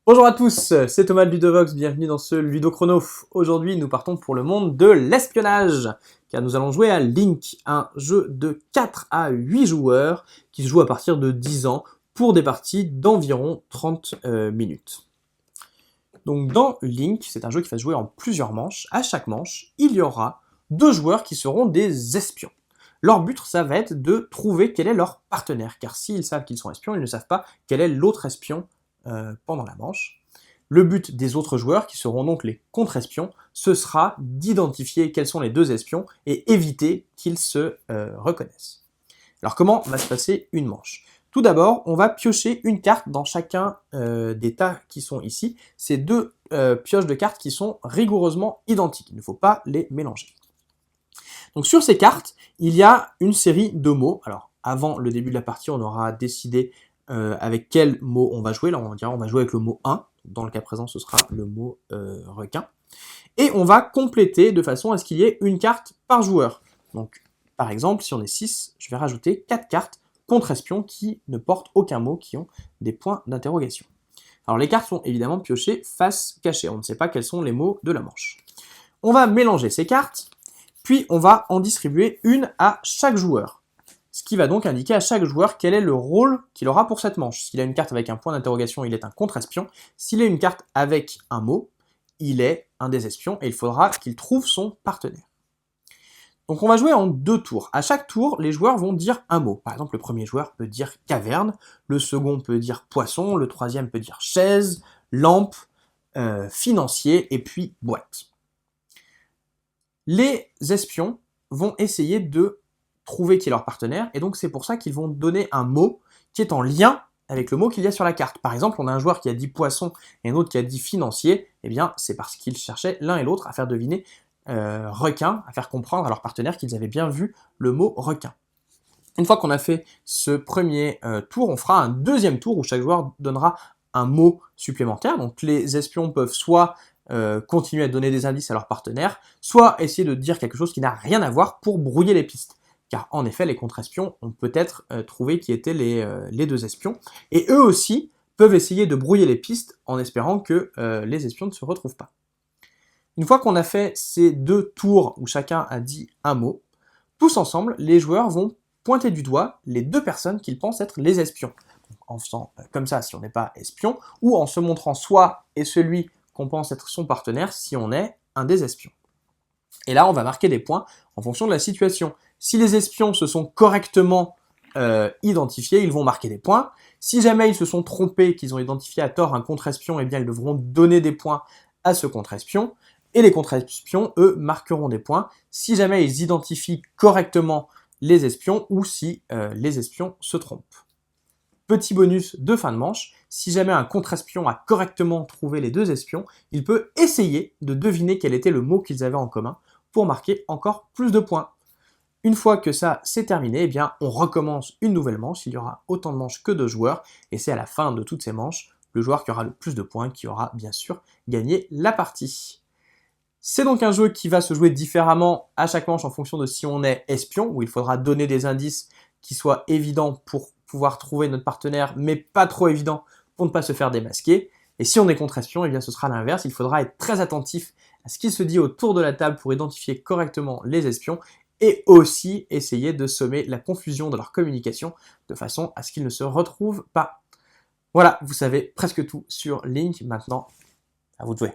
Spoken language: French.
Bonjour à tous, c'est Thomas de Ludovox, bienvenue dans ce Ludochrono. Aujourd'hui, nous partons pour le monde de l'espionnage, car nous allons jouer à Link, un jeu de 4 à 8 joueurs qui se joue à partir de 10 ans pour des parties d'environ 30 minutes. Donc dans Link, c'est un jeu qui va se jouer en plusieurs manches. À chaque manche, il y aura 2 joueurs qui seront des espions. Leur but, ça va être de trouver quel est leur partenaire, car s'ils savent qu'ils sont espions, ils ne savent pas quel est l'autre espion pendant la manche. Le but des autres joueurs, qui seront donc les contre-espions, ce sera d'identifier quels sont les 2 espions et éviter qu'ils se reconnaissent. Alors comment va se passer une manche? Tout d'abord, on va piocher une carte dans chacun des tas qui sont ici. Ces 2 pioches de cartes qui sont rigoureusement identiques, il ne faut pas les mélanger. Donc sur ces cartes, il y a une série de mots. Alors avant le début de la partie, on aura décidé avec quel mot on va jouer. Là, on va jouer avec le mot 1. Dans le cas présent, ce sera le mot requin. Et on va compléter de façon à ce qu'il y ait une carte par joueur. Donc, par exemple, si on est 6, je vais rajouter 4 cartes contre-espions qui ne portent aucun mot, qui ont des points d'interrogation. Alors, les cartes sont évidemment piochées face cachée. On ne sait pas quels sont les mots de la manche. On va mélanger ces cartes, puis on va en distribuer une à chaque joueur. Ce qui va donc indiquer à chaque joueur quel est le rôle qu'il aura pour cette manche. S'il a une carte avec un point d'interrogation, il est un contre-espion. S'il a une carte avec un mot, il est un des espions et il faudra qu'il trouve son partenaire. Donc on va jouer en 2 tours. À chaque tour, les joueurs vont dire un mot. Par exemple, le premier joueur peut dire caverne, le second peut dire poisson, le troisième peut dire chaise, lampe, financier et puis boîte. Les espions vont essayer de trouver qui est leur partenaire, et donc c'est pour ça qu'ils vont donner un mot qui est en lien avec le mot qu'il y a sur la carte. Par exemple, on a un joueur qui a dit poisson et un autre qui a dit financier, eh bien c'est parce qu'ils cherchaient l'un et l'autre à faire deviner requin, à faire comprendre à leur partenaire qu'ils avaient bien vu le mot requin. Une fois qu'on a fait ce premier tour, on fera un deuxième tour où chaque joueur donnera un mot supplémentaire. Donc les espions peuvent soit continuer à donner des indices à leur partenaire, soit essayer de dire quelque chose qui n'a rien à voir pour brouiller les pistes. Car en effet, les contre-espions ont peut-être trouvé qui étaient les 2 espions, et eux aussi peuvent essayer de brouiller les pistes en espérant que les espions ne se retrouvent pas. Une fois qu'on a fait ces 2 tours où chacun a dit un mot, tous ensemble, les joueurs vont pointer du doigt les 2 personnes qu'ils pensent être les espions. Donc, en faisant comme ça si on n'est pas espion, ou en se montrant soit est celui qu'on pense être son partenaire si on est un des espions. Et là, on va marquer des points en fonction de la situation. Si les espions se sont correctement identifiés, ils vont marquer des points. Si jamais ils se sont trompés, qu'ils ont identifié à tort un contre-espion, eh bien ils devront donner des points à ce contre-espion. Et les contre-espions, eux, marqueront des points si jamais ils identifient correctement les espions ou si les espions se trompent. Petit bonus de fin de manche, si jamais un contre-espion a correctement trouvé les 2 espions, il peut essayer de deviner quel était le mot qu'ils avaient en commun pour marquer encore plus de points. Une fois que ça c'est terminé, eh bien on recommence une nouvelle manche, il y aura autant de manches que de joueurs, et c'est à la fin de toutes ces manches, le joueur qui aura le plus de points qui aura bien sûr gagné la partie. C'est donc un jeu qui va se jouer différemment à chaque manche en fonction de si on est espion, où il faudra donner des indices qui soient évidents pour pouvoir trouver notre partenaire, mais pas trop évidents pour ne pas se faire démasquer. Et si on est contre-espion, eh bien ce sera l'inverse, il faudra être très attentif à ce qui se dit autour de la table pour identifier correctement les espions, et aussi essayer de semer la confusion de leur communication de façon à ce qu'ils ne se retrouvent pas. Voilà, vous savez presque tout sur Link, maintenant à vous de jouer.